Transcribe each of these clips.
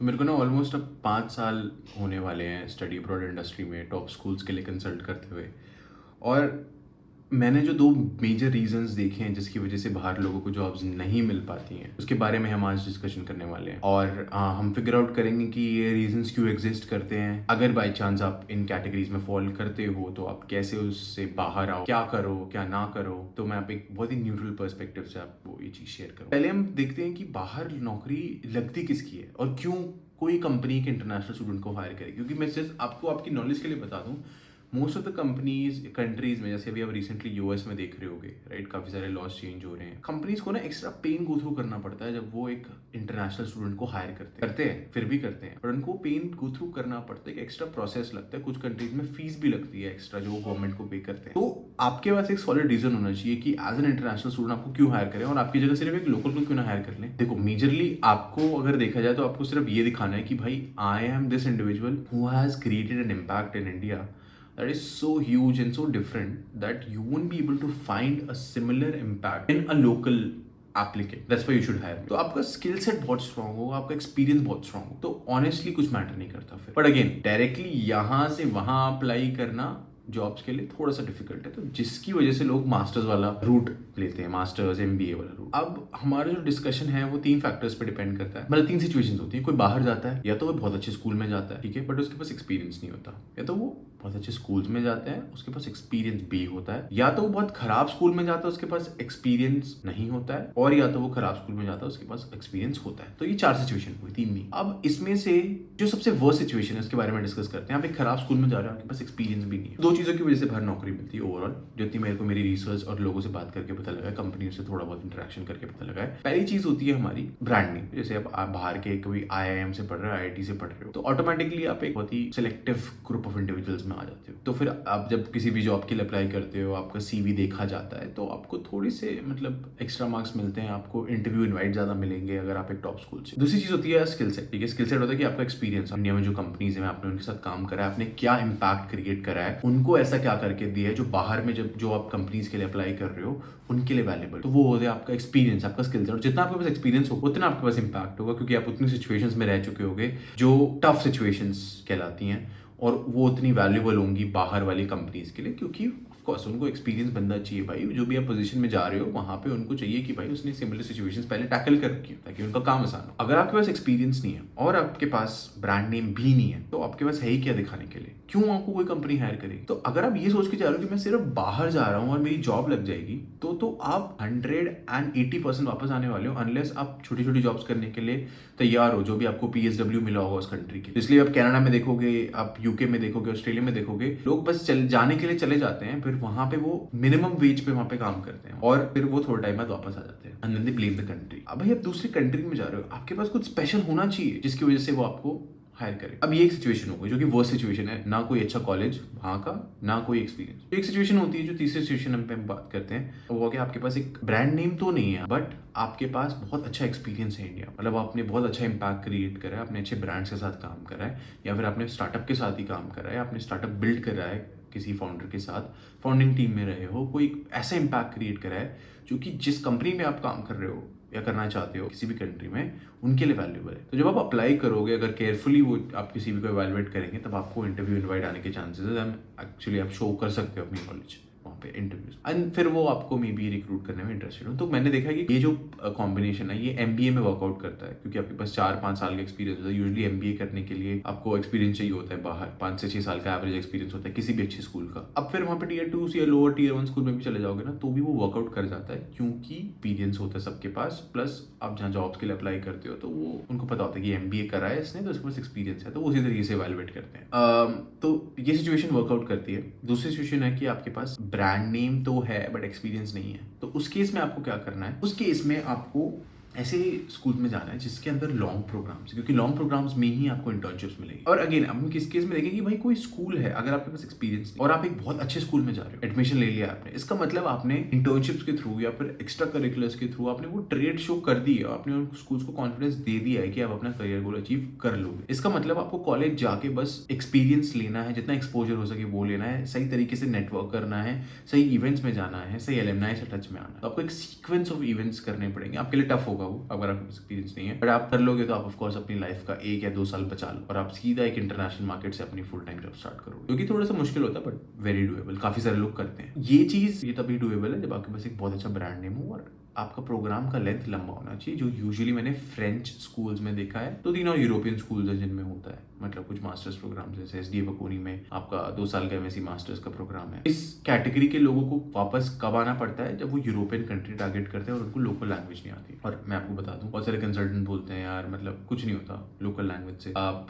तो मेरे को ना ऑलमोस्ट अब 5 साल होने वाले हैं स्टडी अब्रॉड इंडस्ट्री में टॉप स्कूल्स के लिए कंसल्ट करते हुए। और मैंने जो 2 मेजर रीज़न्स देखे हैं जिसकी वजह से बाहर लोगों को जॉब्स नहीं मिल पाती हैं, उसके बारे में हम आज डिस्कशन करने वाले हैं। और हम फिगर आउट करेंगे कि ये रीज़न्स क्यों एग्जिस्ट करते हैं। अगर बाई चांस आप इन कैटेगरीज में फॉल करते हो तो आप कैसे उससे बाहर आओ, क्या करो क्या ना करो। तो मैं आप एक बहुत ही न्यूट्रल पर्सपेक्टिव से आपको ये चीज़ शेयर करूँ। पहले हम देखते हैं कि बाहर नौकरी लगती किसकी है और क्यों कोई कंपनी एक इंटरनेशनल स्टूडेंट को हायर करे। क्योंकि मैं सिर्फ आपको आपकी नॉलेज के लिए बता दूं, most of the companies countries में, जैसे अभी आप रिसेंटली यूएस में देख रहे होगे, राइट, काफी सारे लॉज चेंज हो रहे हैं। कंपनीज को ना एक्स्ट्रा पेन गो थ्रू करना पड़ता है जब वो एक इंटरनेशनल स्टूडेंट को हायर करते हैं फिर भी करते हैं, पर उनको पेन गो थ्रू करना पड़ता है, एक एक्स्ट्रा प्रोसेस लगता है। कुछ कंट्रीज में फीस भी लगती है एक्स्ट्रा जो गवर्नमेंट को पे करते हैं। तो आपके पास एक सॉलिड रीजन होना चाहिए कि एज एन इंटरनेशनल स्टूडेंट आपको क्यों हायर करें और आपकी जगह सिर्फ एक लोकल को क्यों ना हायर कर लें। देखो, मेजरली आपको अगर देखा जाए तो आपको सिर्फ ये दिखाना है कि भाई I am this individual who has created an impact in India that is so huge and so different that you won't be able to find a similar impact in a local applicant. That's why you should hire me. तो आपका skill set बहुत strong होगा, आपका experience बहुत strong होगा, तो honestly कुछ matter नहीं करता फिर। बट अगेन, डायरेक्टली यहाँ से वहां अप्लाई करना जॉब्स के लिए थोड़ा सा डिफिकल्ट है, तो जिसकी वजह से लोग मास्टर्स वाला रूट लेते हैं, मास्टर्स एमबीए वाला रूट। अब हमारा जो डिस्कशन है वो 3 फैक्टर्स पे डिपेंड करता है। मतलब 3 सिचुएशंस होती है। कोई बाहर जाता है, या तो वो बहुत अच्छे स्कूल में जाता है, ठीक है, बट उसके पास एक्सपीरियंस नहीं होता, या तो वो बहुत अच्छे स्कूल्स में जाते हैं, उसके पास एक्सपीरियंस भी होता है, या तो वो बहुत खराब स्कूल में जाता है, उसके पास एक्सपीरियंस नहीं होता है, और या तो वो खराब स्कूल में जाता है, उसके पास एक्सपीरियंस होता है। तो ये 4 सिचुएशन हुई, 3 नहीं। अब इसमें से जो सबसे वर्स्ट सिचुएशन है उसके बारे में डिस्कस करते हैं। आप एक खराब स्कूल में जा रहे हो, आपके पास एक्सपीरियंस भी नहीं है। 2 चीजों की वजह से बाहर नौकरी मिलती है ओवरऑल, जितनी मेरे को मेरी रिसर्च और लोगों से बात करके पता लगा है, कंपनियों से थोड़ा बहुत इंटरेक्शन करके पता लगा है। पहली चीज होती है हमारी ब्रांडिंग। जैसे आप बाहर के कोई आईआईएम से पढ़ रहे हो, आईआईटी से पढ़ रहे हो, तो ऑटोमेटिकली आप एक बहुत ही सिलेक्टिव ग्रुप ऑफ इंडिविजुअल्स में आ जाते हो। तो फिर आप जब किसी भी जॉब के लिए अप्लाई करते हो, आपका सीवी देखा जाता है, तो आपको थोड़ी से मतलब एक्स्ट्रा मार्क्स मिलते हैं, आपको इंटरव्यू इनवाइट ज्यादा मिलेंगे अगर आप एक टॉप स्कूल से। दूसरी चीज होती है स्किल सेट। ठीक है, स्किल सेट होता है कि आपका एक्सपीरियंस, इंडिया में जो कंपनीज है आपने उनके साथ काम करा है, आपने क्या इम्पैक्ट क्रिएट करा है, उनको ऐसा क्या करके दिया है जो बाहर में जब जो आप कंपनीज के लिए अप्लाई कर रहे हो उनके लिए वैल्यूएबल। तो वो होता है आपका एक्सपीरियंस, आपका स्किल सेट। और जितना आपके पास एक्सपीरियंस हो उतना आपके पास इम्पैक्ट होगा, क्योंकि आप उतनी सिचुएशंस में रह चुके होगे जो टफ सिचुएशंस कहलाती हैं, और वो उतनी वैल्यूएबल होंगी बाहर वाली कंपनीज के लिए, क्योंकि ऑफ कोर्स उनको एक्सपीरियंस बनना चाहिए भाई। जो भी आप पोजीशन में जा रहे हो वहां पे उनको चाहिए कि भाई उसने सिमिलर सिचुएशंस पहले टैकल कर रखी हो ताकि उनका काम आसान हो। अगर आपके पास एक्सपीरियंस नहीं है और आपके पास ब्रांड नेम भी नहीं है, तो आपके पास है ही क्या दिखाने के लिए? क्यों आपको कोई कंपनी हायर करेगी? तो अगर आप ये सोच के जा रहे हो कि मैं सिर्फ बाहर जा रहा हूँ और मेरी जॉब लग जाएगी, तो आप 180% वापस आने वाले हो, अनलेस आप छोटी छोटी जॉब्स करने के लिए तैयार हो, जो भी आपको पीएसडब्ल्यू मिला होगा उस कंट्री के। इसलिए आप कनाडा में देखोगे, आप यूके में देखोगे, ऑस्ट्रेलिया में देखोगे, लोग बस जाने के लिए चले जाते हैं, फिर वहां पे वो मिनिमम वेज पे वहां पे काम करते हैं और फिर वो थोड़ा टाइम बाद वापस आ जाते हैं, and then they blame the country. अब भाई आप दूसरी कंट्री में जा रहे हो, आपके पास कुछ स्पेशल होना चाहिए जिसकी वजह से वो आपको हायर करे। अब ये एक सिचुएशन हो गई जो कि वर्स्ट सिचुएशन है, ना कोई अच्छा कॉलेज वहां का, ना कोई एक्सपीरियंस। एक सिचुएशन होती है जो तीसरी सिचुएशन हम पे बात करते हैं, वो कि आपके पास एक ब्रांड नेम तो नहीं है, बट आपके पास बहुत अच्छा एक्सपीरियंस है इंडिया। मतलब आपने बहुत अच्छा इंपैक्ट क्रिएट करा है, आपने अच्छे ब्रांड्स के साथ काम करा है, या फिर आपने स्टार्टअप के साथ ही काम करा है, आपने स्टार्टअप बिल्ड करा है किसी फाउंडर के साथ, फाउंडिंग टीम में रहे हो, कोई ऐसा इंपैक्ट क्रिएट करा है जो कि जिस कंपनी में आप काम कर रहे हो या करना चाहते हो किसी भी कंट्री में, उनके लिए वैल्यूएबल है। तो जब आप अप्लाई करोगे, अगर केयरफुली वो आप किसी भी को इवैल्यूएट करेंगे, तब आपको इंटरव्यू इनवाइट आने के चांसेस है। एक्चुअली आप शो कर सकते हो अपनी नॉलेज वहाँ पे इंटरव्यूज, एंड फिर वो आपको मे बी रिक्रूट करने में इंटरेस्टेड हो। तो मैंने देखा कि ये जो कॉम्बिनेशन है ये एमबीए में वर्कआउट करता है, क्योंकि आपके पास 4-5 साल का एक्सपीरियंस होता है। यूजुअली एमबीए करने के लिए आपको एक्सपीरियंस चाहिए होता है बाहर, 5 से 6 साल का एवरेज एक्सपीरियंस होता है किसी भी अच्छे स्कूल का। अब फिर वहाँ पे टीयर 2 या लोअर टीयर 1 स्कूल में भी चले जाओगे ना, तो भी वो वर्कआउट कर जाता है, क्योंकि एक्सपीरियंस होता है सबके पास। प्लस आप जहाँ जॉब्स के लिए अप्लाई करते हो तो वो उनको पता होता है कि एमबीए करा है इसने, तो उसके पास एक्सपीरियंस है, तो उसी तरीके से इवैल्यूएट करते हैं। तो ये सिचुएशन वर्कआउट करती है। दूसरी सिचुएशन है कि आपके पास ब्रांड नेम तो है बट एक्सपीरियंस नहीं है, तो उस केस में आपको क्या करना है? उस केस में आपको ऐसे स्कूल में जाना है जिसके अंदर लॉन्ग प्रोग्राम्स, क्योंकि लॉन्ग प्रोग्राम्स में ही आपको इंटर्नशिप्स मिलेगी। और अगेन हम किस केस में देखें कि भाई कोई स्कूल है, अगर आपके पास एक्सपीरियंस नहीं और आप एक बहुत अच्छे स्कूल में जा रहे हो, एडमिशन ले लिया आपने, इसका मतलब आपने इंटर्नशिप्स के थ्रू या फिर एक्स्ट्रा करिकुलर्स के थ्रू आपने वो ट्रेड शो कर दी है, आपने उन स्कूल्स को कॉन्फिडेंस दे दिया है कि आप अपना करियर गोल अचीव कर लोगे। इसका मतलब आपको कॉलेज जाके बस एक्सपीरियंस लेना है, जितना एक्सपोजर हो सके वो लेना है, सही तरीके से नेटवर्क करना है, सही इवेंट्स में जाना है, सही एलुमनाई से टच में आना है। तो आपको एक सीक्वेंस ऑफ इवेंट्स करने पड़ेंगे, आपके लिए टफ होगा होगा वो, अगर आपके पास एक्सपीरियंस नहीं है, बट आप कर लोगे तो आप ऑफकोर्स अपनी लाइफ का 1 या 2 साल बचा लो और आप सीधा एक इंटरनेशनल मार्केट से अपनी फुल टाइम जॉब स्टार्ट करोगे, क्योंकि थोड़ा सा मुश्किल होता है बट वेरी डुएबल। काफी सारे लोग करते हैं ये चीज। ये तभी डुएबल है जब आपके पास एक बहुत अच्छा ब्रांड नेम हो और आपका प्रोग्राम का लेंथ लंबा होना चाहिए, जो यूजुअली मैंने फ्रेंच स्कूल्स में देखा है। 2-3 और यूरोपियन स्कूल्स है जिनमें होता है, मतलब कुछ मास्टर्स प्रोग्राम जैसे एसडीए बकोनी में आपका 2 साल का एमएससी मास्टर्स का प्रोग्राम है। इस कैटेगरी के लोगों को वापस कब आना पड़ता है, जब वो यूरोपियन कंट्री टारगेट करते हैं और उनको लोकल लैंग्वेज नहीं आती। और मैं आपको बता दूं, बहुत सारे कंसल्टेंट बोलते हैं यार मतलब कुछ नहीं होता लोकल लैंग्वेज से, आप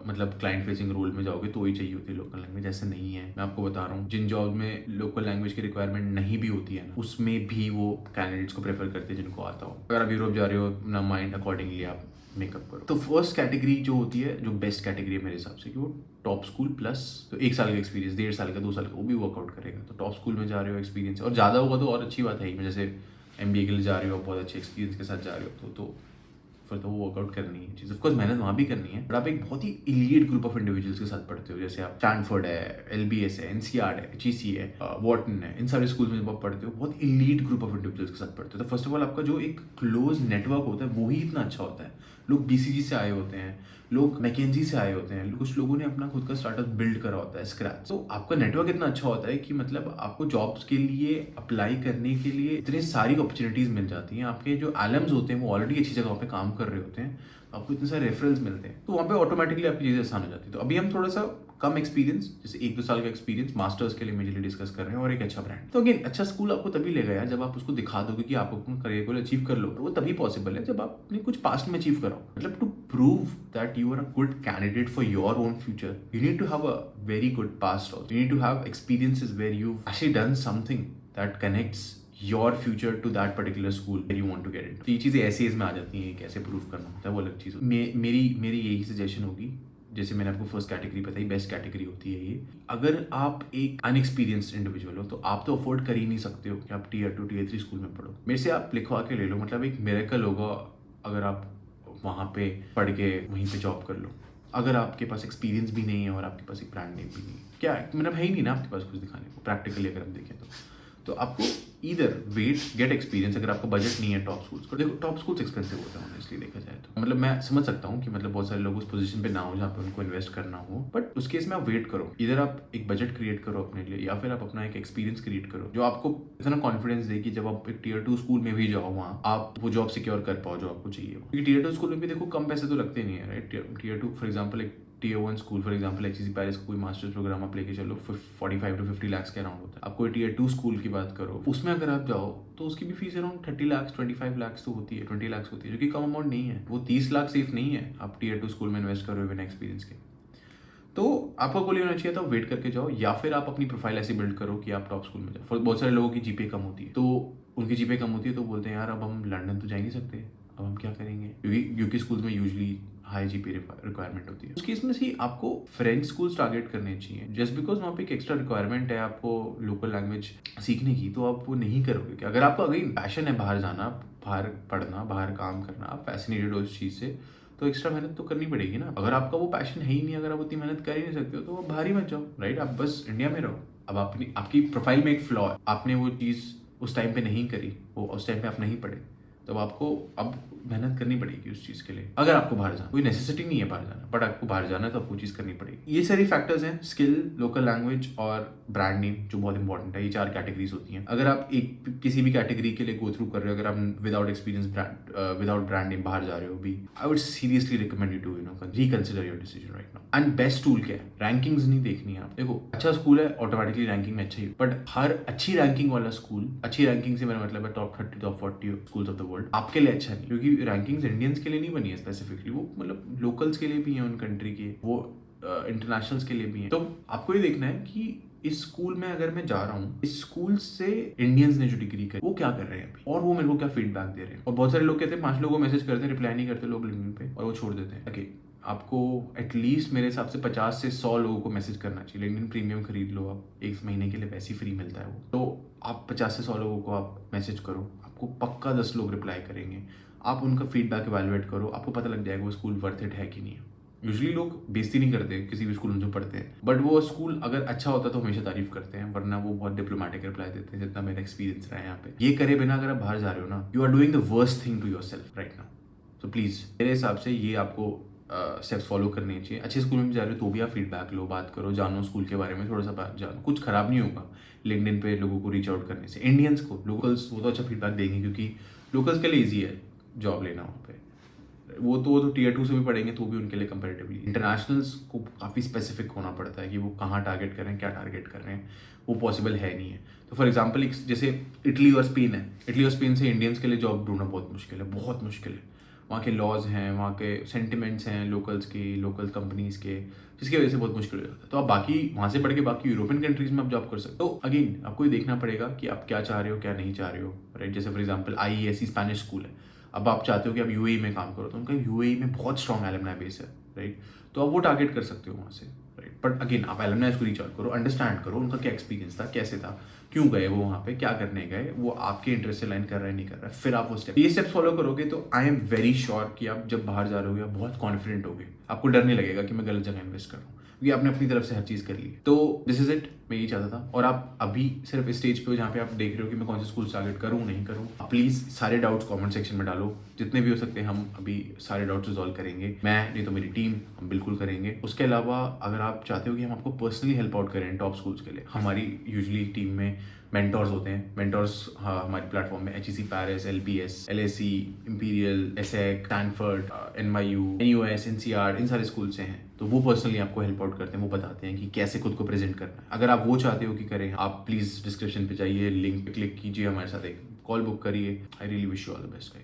मतलब क्लाइंट फेसिंग रोल में जाओगे तो ही चाहिए होती है लोकल लैंग्वेज। ऐसे नहीं है, मैं आपको बता रहा हूँ, जिन जॉब में लोकल लैंग्वेज की रिक्वायरमेंट नहीं भी होती है ना, उसमें भी वो कैंडिडेट्स को प्रेफर करते हैं जिनको आता हो। अगर आप यूरोप जा रहे हो, अपना माइंड अकॉर्डिंगली आप मेकअप करो। तो फर्स्ट कैटेगरी जो होती है, जो बेस्ट कैटेगरी है मेरे हिसाब से, कि वो टॉप स्कूल प्लस तो 1 साल का एक्सपीरियंस, 1.5 साल का, 2 साल का, वो भी वर्कआउट करेगा। तो टॉप स्कूल में जा रहे हो, एक्सपीरियंस और ज़्यादा होगा तो और अच्छी बात है। जैसे एमबीए के लिए जा रहे हो, बहुत अच्छे एक्सपीरियंस के साथ जा रहे हो, तो फिर तो वो वर्कआउट करनी है चीज़। ऑफकोर्स मेहनत वहाँ भी करनी है, बट आप एक बहुत ही इलीट ग्रुप ऑफ इंडिविजुअल्स के साथ पढ़ते हो। जैसे आप स्टैनफोर्ड है, एलबीएस है, एनसीआर है, जीसी है, वॉर्टन है, इन सारे स्कूल में जब आप पढ़ते हो, बहुत इलीट ग्रुप ऑफ इंडिविजुअल्स के साथ पढ़ते हो। तो फर्स्ट ऑफ ऑल आपका जो एक क्लोज नेटवर्क होता है वो ही इतना अच्छा होता है। लोग बीसीजी से आए होते हैं, लोग मैकेंजी से आए होते हैं, कुछ लोगों ने अपना खुद का स्टार्टअप बिल्ड करा होता है स्क्रैच। तो आपका नेटवर्क इतना अच्छा होता है कि मतलब आपको जॉब्स के लिए अप्लाई करने के लिए इतनी सारी अपॉर्चुनिटीज मिल जाती हैं। आपके जो एलम्स होते हैं वो ऑलरेडी अच्छी जगह पे काम कर रहे होते हैं, आपको इतने सारे रेफरल्स मिलते हैं, तो वहाँ पे ऑटोमेटिकली आपकी चीज़ें आसान हो जाती है। तो अभी हम थोड़ा सा कम एक्सपीरियंस, जैसे 1-2 साल का एक्सपीरियंस मास्टर्स के लिए मेजरली डिस्कस कर रहे हैं, और एक अच्छा ब्रांड। तो अगेन अच्छा स्कूल आपको तभी ले गया जब आप उसको दिखा दोगे कि आप अपना करियर गोल अचीव कर लो। तो वो तभी पॉसिबल है जब आपने कुछ पास्ट में अचीव करो। मतलब to prove that you are a good candidate for your own future, you need to have a very good past also. You need to have experiences where you actually done something that connects your future to that particular school where you want to get it। तो ये चीज़ें ऐसे इसमें आ जाती हैं, कैसे prove करना होता है वो अलग चीज़। मेरी यही सजेशन होगी, जैसे मैंने आपको फर्स्ट कैटेगरी बताई, बेस्ट कैटेगरी होती है ये। अगर आप एक अनएक्सपीरियंस्ड इंडिविजुअल हो तो आप तो अफोर्ड कर ही नहीं सकते हो कि आप Tier 2 Tier 3 स्कूल में पढ़ो। मेरे से आप लिखवा के ले लो, मतलब एक मिरेकल होगा अगर आप वहाँ पे पढ़ के वहीं पे जॉब कर लो। अगर आपके पास एक्सपीरियंस भी नहीं है और आपके पास एक ब्रांड नेम भी नहीं है, क्या मतलब है ही नहीं ना आपके पास कुछ दिखाने को प्रैक्टिकली अगर हम देखें तो आपको ईदर वेट गेट एक्सपीरियंस। अगर आपका बजट नहीं है टॉप स्कूल्स का, देखो टॉप स्कूल्स एक्सपेंसिव होते हैं ऑनेस्टली देखा जाए तो। मतलब मैं समझ सकता हूँ कि मतलब बहुत सारे लोग उस पोजीशन पे ना हो जहाँ पे उनको इन्वेस्ट करना हो, बट उस केस में आप वेट करो। इधर आप एक बजट क्रिएट करो अपने लिए, या फिर आप अपना एक एक्सपीरियंस क्रिएट करो जो आपको इतना कॉन्फिडेंस दे कि जब आप एक Tier 2 स्कूल में भी जाओ वहाँ आप वो जॉब सिक्योर कर पाओ जो आपको चाहिए। क्योंकि Tier 2 स्कूल में भी देखो कम पैसे तो लगते नहीं है, राइट। Tier 2 फॉर एग्जाम्पल, एक Tier 1 school for example HEC Paris का कोई मास्टर्स प्रोग्राम आप लेके चलो 45 to 50 लाख के अराउंड होता है। आप कोई Tier 2 स्कूल की बात करो, उसमें अगर आप जाओ तो उसकी भी फीस अराउंड 30 लाख 25 लाख तो होती है, 20 लाख होती है, जो कि कम अमाउंट नहीं है। वो 30 लाख सेफ नहीं है आप Tier 2 स्कूल में इन्वेस्ट करो बिना एक्सपीरियंस के। तो आपका गोल ये होना चाहिए था वेट करके जाओ, या फिर आप अपनी प्रोफाइल ऐसी बिल्ड करो कि आप टॉप स्कूल में जाओ। बहुत सारे लोगों की जीपे कम होती है, तो उनकी जीपे कम होती है तो बोलते हैं यार अब हम लंदन तो जा ही नहीं सकते, अब हम क्या करेंगे, क्योंकि यूके स्कूल में यूजली हाई जीपी रिक्वायरमेंट होती है। उस केस में से आपको फ्रेंच स्कूल्स टारगेट करने चाहिए, जस्ट बिकॉज वहाँ पे एक एक्स्ट्रा रिक्वायरमेंट है आपको लोकल लैंग्वेज सीखने की, तो आप वो नहीं करोगे। कि अगर आपका अगर पैशन है बाहर जाना, बाहर पढ़ना, बाहर काम करना, आप फैसिनेटेड हो उस चीज़ से, तो एक्स्ट्रा मेहनत तो करनी पड़ेगी ना। अगर आपका वो पैशन है ही नहीं, अगर आप उतनी मेहनत कर ही नहीं सकते हो, तो आप बाहर ही मत जाओ, राइट। आप बस इंडिया में रहो। अब आपकी प्रोफाइल में एक फ्लॉ है, आपने वो चीज़ उस टाइम पे नहीं करी, वो उस टाइम पे आप नहीं पढ़े, तो आपको अब मेहनत करनी पड़ेगी उस चीज़ के लिए। अगर आपको बाहर जाना, कोई नेसेसिटी नहीं है बाहर जाना, बट आपको बाहर जाना है तो आपको चीज़ करनी पड़ेगी। ये सारी फैक्टर्स हैं, स्किल, लोकल लैंग्वेज और ब्रांड नेम, जो बहुत इंपॉर्टेंट है। ये 4 कैटेगरीज होती हैं। अगर आप एक किसी भी कैटेगरी के लिए गो थ्रू कर रहे हो, अगर आप without experience without brand name बाहर जा रहे हो भी, I would seriously recommend you to reconsider your decision right now. And best tool क्या है, रैंकिंग्स नहीं देखनी है आप। देखो अच्छा स्कूल है ऑटोमेटिकली रैंकिंग में अच्छा ही, बट हर अच्छी रैंकिंग वाला स्कूल, अच्छी रैंकिंग से मेरा मतलब है top 30 top 40 schools of the world, आपके लिए अच्छा नहीं। क्योंकि रैंकिंग्स इंडियंस के लिए नहीं बनी है स्पेसिफिकली, वो मतलब लोकल्स के लिए भी है उन कंट्री के, वो इंटरनेशनल्स के लिए भी है। तो आपको ये देखना है कि इस स्कूल में अगर मैं जा रहा हूँ, इस स्कूल से इंडियंस ने जो डिग्री करी वो क्या कर रहे हैं अभी, और वो मेरे को क्या फीडबैक दे रहे हैं। और बहुत सारे लोग कहते हैं 5 लोगों को मैसेज करते हैं, रिप्लाई नहीं करते लोग लिंक्डइन पे, और वो छोड़ देते हैं। ओके, आपको एटलीस्ट मेरे हिसाब से 50 से 100 लोगों को मैसेज करना चाहिए। लिंक्डइन प्रीमियम खरीद लो आप, 1 महीने के लिए वैसे ही फ्री मिलता है वो। तो आप 50 से 100 लोगों को आप मैसेज करो, आपको पक्का 10 लोग रिप्लाई करेंगे। आप उनका फीडबैक इवैल्यूएट करो, आपको पता लग जाएगा वो स्कूल वर्थ इट है कि नहीं है। यूजुअली लोग बेइज्जती नहीं करते किसी भी स्कूल में जो पढ़ते हैं, बट वो स्कूल अगर अच्छा होता है तो हमेशा तारीफ करते हैं, वरना वो बहुत डिप्लोमेटिक रिप्लाई देते हैं, जितना मेरा एक्सपीरियंस रहा है यहाँ पे। ये करे बिना अगर आप बाहर जा रहे हो ना, you are doing the worst thing to yourself right now. तो प्लीज़ मेरे हिसाब से ये आपको स्टेप्स फॉलो करने चाहिए। अच्छे स्कूल में भी जा रहे हो तो भी आप फीडबैक लो, बात करो, जानो स्कूल के बारे में थोड़ा सा बात जानो, कुछ खराब नहीं होगा लिंक्डइन पे लोगों को रीच आउट करने से। इंडियंस को, लोकल्स वो तो अच्छा फीडबैक देंगे क्योंकि लोकल्स के लिए ईजी है जॉब लेना वहाँ पे। वो तो टीयर 2 से भी पढ़ेंगे तो भी उनके लिए कंपैरेटिवली। इंटरनेशनल्स को काफ़ी स्पेसिफिक होना पड़ता है कि वो कहाँ टारगेट कर रहे हैं, क्या टारगेट कर रहे हैं, वो पॉसिबल है नहीं है। तो फॉर एग्जांपल एक जैसे इटली और स्पेन है, इटली और स्पेन से इंडियंस के लिए जॉब ढूंढना बहुत मुश्किल है, बहुत मुश्किल है। वहाँ के लॉज हैं, वहाँ के सेंटिमेंट्स हैं लोकल्स की, लोकल कंपनीज़ के, जिसकी वजह से बहुत मुश्किल हो जाता है। तो आप बाकी वहाँ से पढ़ के बाकी यूरोपियन कंट्रीज़ में आप जॉब कर सकते हो। तो अगेन आपको ये देखना पड़ेगा कि आप क्या चाह रहे हो, क्या नहीं चाह रहे हो, राइट। जैसे for example IESE Spanish school है, अब आप चाहते हो कि आप UAE में काम करो, तो उनका UAE में बहुत स्ट्रॉन्ग एलुमनाई बेस है, राइट। तो आप वो टारगेट कर सकते हो वहाँ से, राइट। बट अगेन आप एलुमनाई को रीच आउट करो, अंडरस्टैंड करो उनका क्या एक्सपीरियंस था, कैसे था, क्यों गए वो वहाँ पे, क्या करने गए, वो आपके इंटरेस्ट से लाइन कर रहा है नहीं कर रहा है, फिर आप वो ये स्टेप्स फॉलो करोगे तो आई एम वेरी श्योर कि आप जब बाहर जा रहे हो आप बहुत कॉन्फिडेंट होगे, आपको डर नहीं लगेगा कि मैं गलत जगह इन्वेस्ट कर रहा हूँ, क्योंकि आपने अपनी तरफ से हर चीज़ कर ली। तो दिस इज इट, मैं यही चाहता था। और आप अभी सिर्फ इस स्टेज पे हो जहाँ पे आप देख रहे हो कि मैं कौन से स्कूल टारगेट करूँ नहीं करूँ, प्लीज़ सारे डाउट्स कमेंट सेक्शन में डालो, जितने भी हो सकते हैं हम अभी सारे डाउट्स रिजॉल्व करेंगे, मैं नहीं तो मेरी टीम, हम बिल्कुल करेंगे। उसके अलावा अगर आप चाहते हो कि हम आपको पर्सनली हेल्प आउट करें टॉप स्कूल्स के लिए, हमारी यूजुअली टीम में मेंटोर्स होते हैं। मेंटोर्स हमारे प्लेटफॉर्म में HEC Paris, LBS, LSE, imperial, ESSEC, Stanford, NYU, NUS, NCR, इन सारे स्कूल से हैं। तो वो पर्सनली आपको हेल्प आउट करते हैं, वो बताते हैं कि कैसे खुद को प्रेजेंट करना है। अगर आप वो चाहते हो कि करें, आप प्लीज़ डिस्क्रिप्शन पे जाइए, लिंक पे क्लिक कीजिए, हमारे साथ एक कॉल बुक करिए। I really wish you all the best guys.